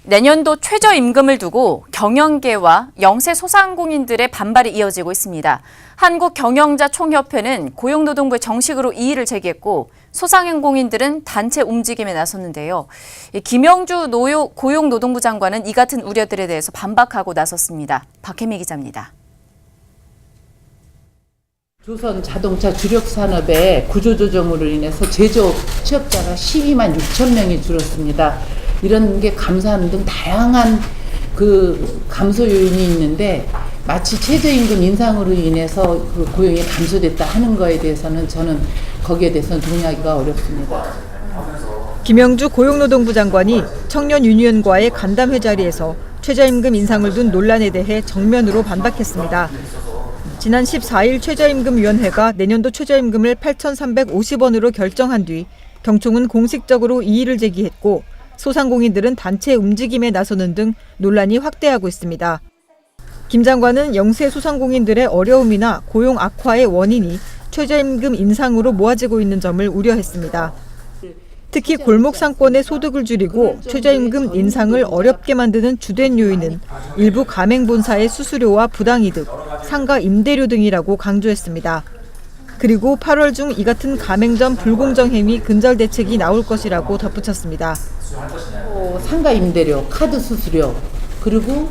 내년도 최저임금을 두고 경영계와 영세 소상공인들의 반발이 이어지고 있습니다. 한국경영자총협회는 고용노동부에 정식으로 이의를 제기했고 소상공인들은 단체 움직임에 나섰는데요. 김영주 고용노동부 장관은 이 같은 우려들에 대해서 반박하고 나섰습니다. 박혜미 기자입니다. 조선 자동차 주력 산업의 구조조정으로 인해서 제조업 취업자가 12만 6천 명이 줄었습니다. 이런 게 감소하는 등 다양한 감소 요인이 있는데 마치 최저임금 인상으로 인해서 고용이 감소됐다 하는 거에 대해서는 저는 거기에 대해서는 동의하기가 어렵습니다. 김영주 고용노동부 장관이 청년 유니언과의 간담회 자리에서 최저임금 인상을 둔 논란에 대해 정면으로 반박했습니다. 지난 14일 최저임금위원회가 내년도 최저임금을 8,350원으로 결정한 뒤 경총은 공식적으로 이의를 제기했고 소상공인들은 단체 움직임에 나서는 등 논란이 확대하고 있습니다. 김 장관은 영세 소상공인들의 어려움이나 고용 악화의 원인이 최저임금 인상으로 모아지고 있는 점을 우려했습니다. 특히 골목 상권의 소득을 줄이고 최저임금 인상을 어렵게 만드는 주된 요인은 일부 가맹본사의 수수료와 부당이득, 상가 임대료 등이라고 강조했습니다. 그리고 8월 중 이 같은 가맹점 불공정 행위 근절 대책이 나올 것이라고 덧붙였습니다. 상가 임대료, 카드 수수료, 그리고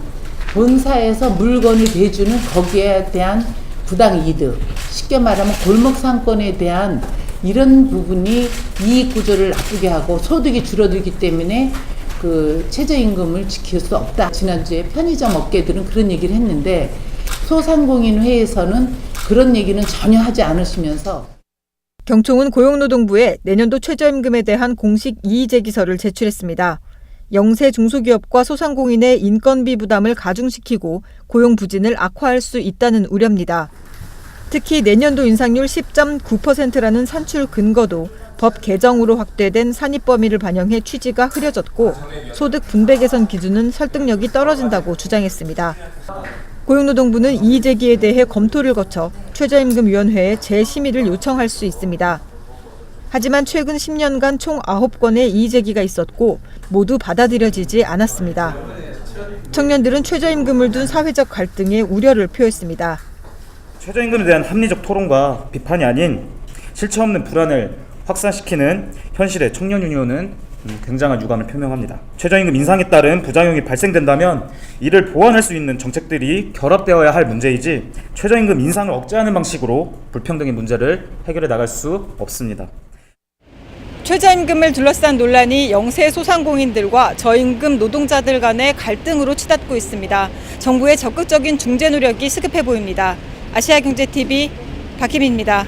본사에서 물건을 대주는 거기에 대한 부당이득, 쉽게 말하면 골목 상권에 대한 이런 부분이 이익 구조를 나쁘게 하고 소득이 줄어들기 때문에 최저임금을 지킬 수 없다. 지난주에 편의점 업계들은 그런 얘기를 했는데 소상공인 회에서는 그런 얘기는 전혀 하지 않으시면서 경총은 고용노동부에 내년도 최저임금에 대한 공식 이의 제기서를 제출했습니다. 영세 중소기업과 소상공인의 인건비 부담을 가중시키고 고용 부진을 악화할 수 있다는 우려입니다. 특히 내년도 인상률 10.9%라는 산출 근거도 법 개정으로 확대된 산입 범위를 반영해 취지가 흐려졌고 소득 분배 개선 기준은 설득력이 떨어진다고 주장했습니다. 고용노동부는 이의 제기에 대해 검토를 거쳐 최저임금위원회에 재심의를 요청할 수 있습니다. 하지만 최근 10년간 총 9건의 이의 제기가 있었고 모두 받아들여지지 않았습니다. 청년들은 최저임금을 둔 사회적 갈등에 우려를 표했습니다. 최저임금에 대한 합리적 토론과 비판이 아닌 실체 없는 불안을 확산시키는 현실의 청년 유니온은 굉장한 유감을 표명합니다. 최저임금 인상에 따른 부작용이 발생된다면 이를 보완할 수 있는 정책들이 결합되어야 할 문제이지 최저임금 인상을 억제하는 방식으로 불평등의 문제를 해결해 나갈 수 없습니다. 최저임금을 둘러싼 논란이 영세 소상공인들과 저임금 노동자들 간의 갈등으로 치닫고 있습니다. 정부의 적극적인 중재 노력이 시급해 보입니다. 아시아경제TV 박희민입니다.